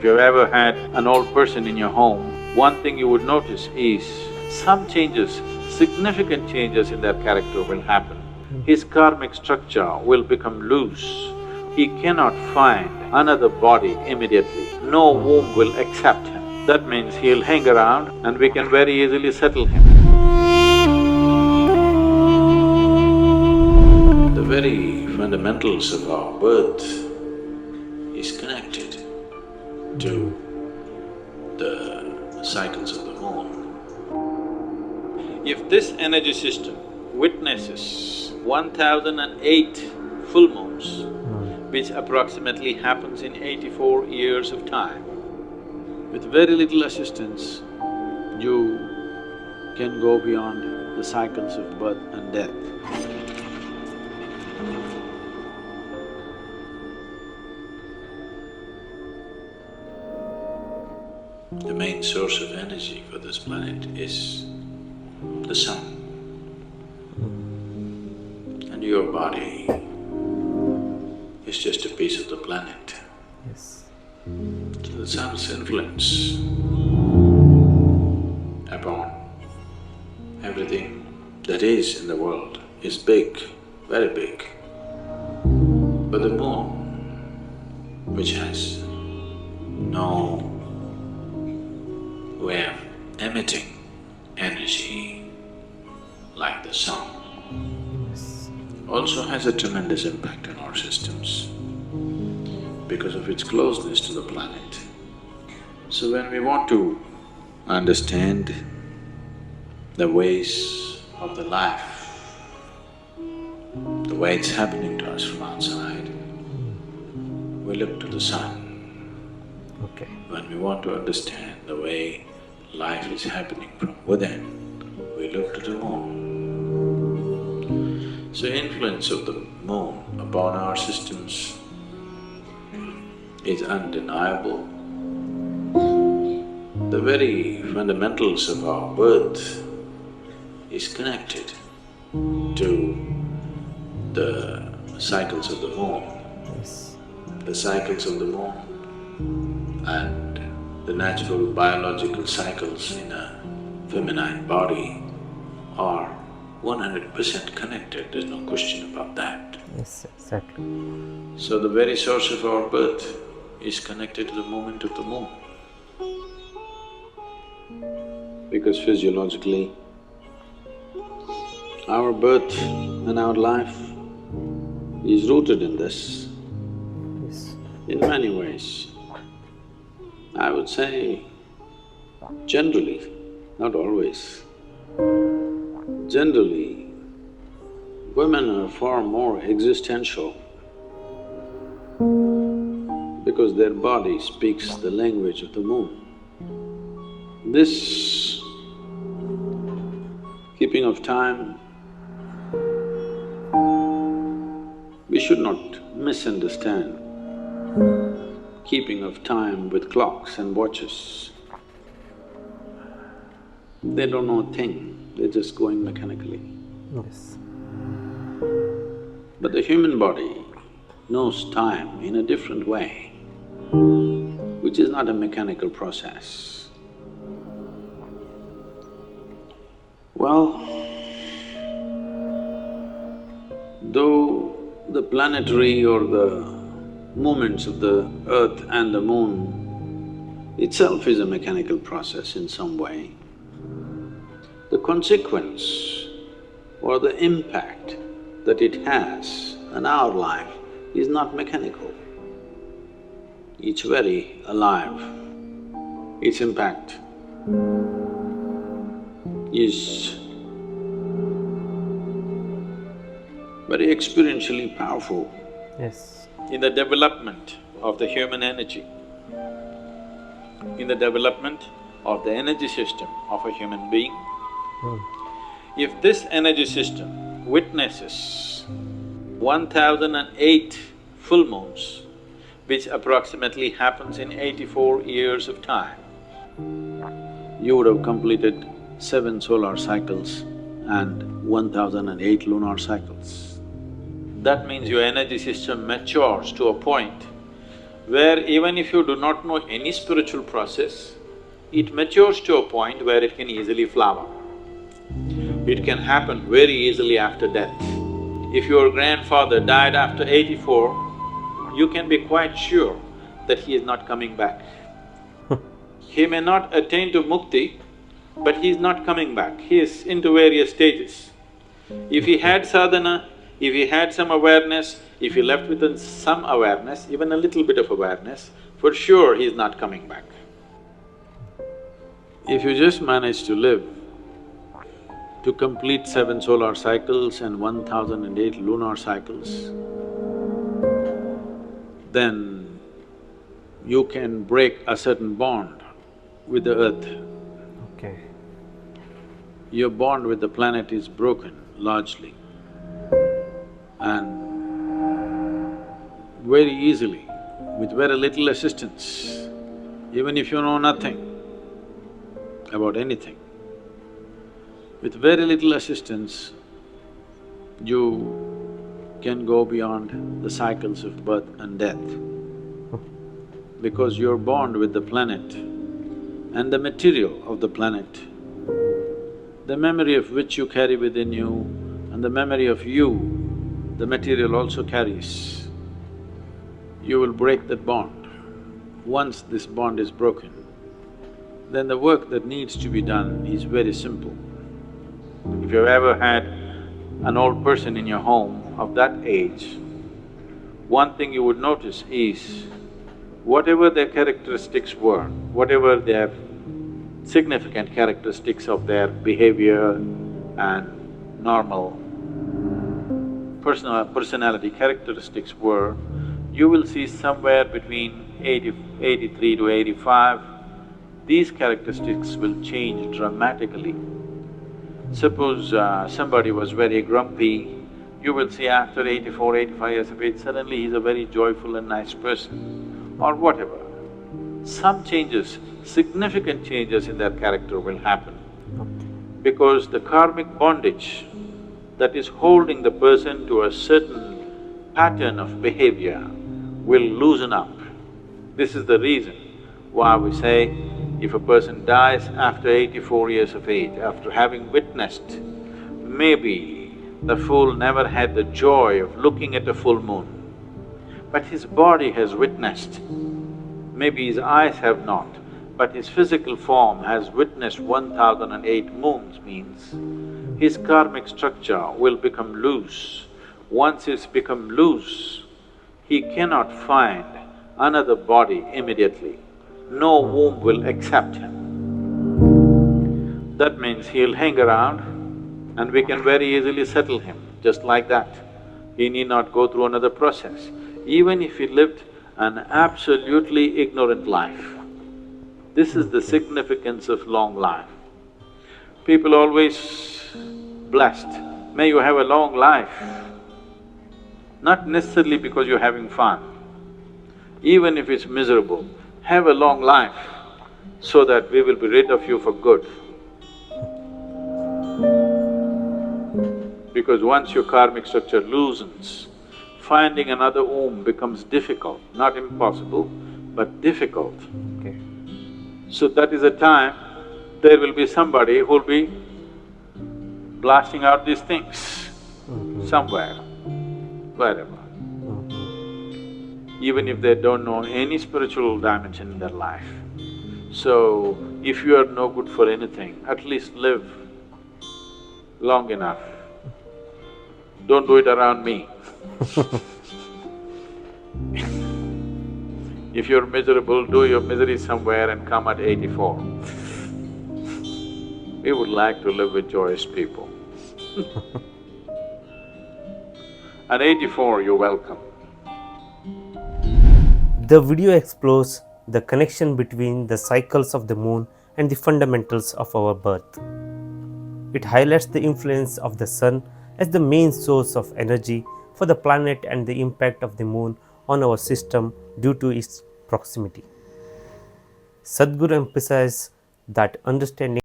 If you've ever had an old person in your home, one thing you would notice is some changes, significant changes in their character will happen. His karmic structure will become loose. He cannot find another body immediately. No womb will accept him. That means he'll hang around and we can very easily settle him. The very fundamentals of our birth is connected to the cycles of the moon. If this energy system witnesses 1008 full moons, which approximately happens in 84 years of time, with very little assistance, you can go beyond the cycles of birth and death. The main source of energy for this planet is the sun. And your body is just a piece of the planet. Yes. So the sun's influence upon everything that is in the world is big, very big. But the moon, which has no way of emitting energy like the sun, also has a tremendous impact on our systems because of its closeness to the planet. So when we want to understand the ways of the life, the way it's happening to us from outside, we look to the sun. Okay. When we want to understand the way life is happening from within, we look to the moon. So influence of the moon upon our systems is undeniable. The very fundamentals of our birth is connected to the cycles of the moon. Yes. The cycles of the moon and the natural biological cycles in a feminine body are 100% connected, there's no question about that. Yes, exactly. So the very source of our birth is connected to the movement of the moon. Because physiologically, our birth and our life is rooted in this Yes. in many ways. I would say generally, not always. Generally, women are far more existential because their body speaks the language of the moon. This keeping of time, we should not misunderstand keeping of time with clocks and watches. They don't know a thing, they're just going mechanically. Yes. But the human body knows time in a different way, which is not a mechanical process. Well, though the planetary or the movements of the earth and the moon itself is a mechanical process in some way, the consequence or the impact that it has on our life is not mechanical. It's very alive. Its impact is very experientially powerful Yes. in the development of the human energy, in the development of the energy system of a human being. If this energy system witnesses 1008 full moons, which approximately happens in 84 years of time, you would have completed 7 solar cycles and 1008 lunar cycles. That means your energy system matures to a point where even if you do not know any spiritual process, it matures to a point where it can easily flower. It can happen very easily after death. If your grandfather died after 84, you can be quite sure that he is not coming back. He may not attain to mukti, but he is not coming back, he is into various stages. If he had sadhana, if he had some awareness, if he left with some awareness, even a little bit of awareness, for sure he is not coming back. If you just manage to live to complete 7 solar cycles and 1008 lunar cycles, then you can break a certain bond with the earth. Okay. Your bond with the planet is broken largely, and very easily, with very little assistance, even if you know nothing about anything, with very little assistance, you can go beyond the cycles of birth and death. Because your bond with the planet and the material of the planet, the memory of which you carry within you and the memory of you, the material also carries, you will break that bond. Once this bond is broken, then the work that needs to be done is very simple. If you've ever had an old person in your home of that age, one thing you would notice is, whatever their characteristics were, whatever their significant characteristics of their behavior and normal personality characteristics were, you will see somewhere between 83 to 85, these characteristics will change dramatically. Suppose somebody was very grumpy, you will see after 84, 85 years of age, suddenly he's a very joyful and nice person, or whatever. Some changes, significant changes in their character will happen, because the karmic bondage that is holding the person to a certain pattern of behavior will loosen up. This is the reason why we say, if a person dies after 84 years of age, after having witnessed, maybe the fool never had the joy of looking at a full moon, but his body has witnessed. Maybe his eyes have not, but his physical form has witnessed 1008 moons, means his karmic structure will become loose. Once it's become loose, he cannot find another body immediately. No womb will accept him. That means he'll hang around and we can very easily settle him, just like that. He need not go through another process. Even if he lived an absolutely ignorant life, this is the significance of long life. People always blessed, may you have a long life, not necessarily because you're having fun. Even if it's miserable, have a long life so that we will be rid of you for good. Because once your karmic structure loosens, finding another womb becomes difficult, not impossible, but difficult. Okay. So that is a time there will be somebody who'll be blasting out these things somewhere, wherever. Even if they don't know any spiritual dimension in their life. So, if you are no good for anything, at least live long enough. Don't do it around me. If you're miserable, do your misery somewhere and come at 84. We would like to live with joyous people. At 84, you're welcome. The video explores the connection between the cycles of the moon and the fundamentals of our birth. It highlights the influence of the sun as the main source of energy for the planet and the impact of the moon on our system due to its proximity. Sadhguru emphasizes that understanding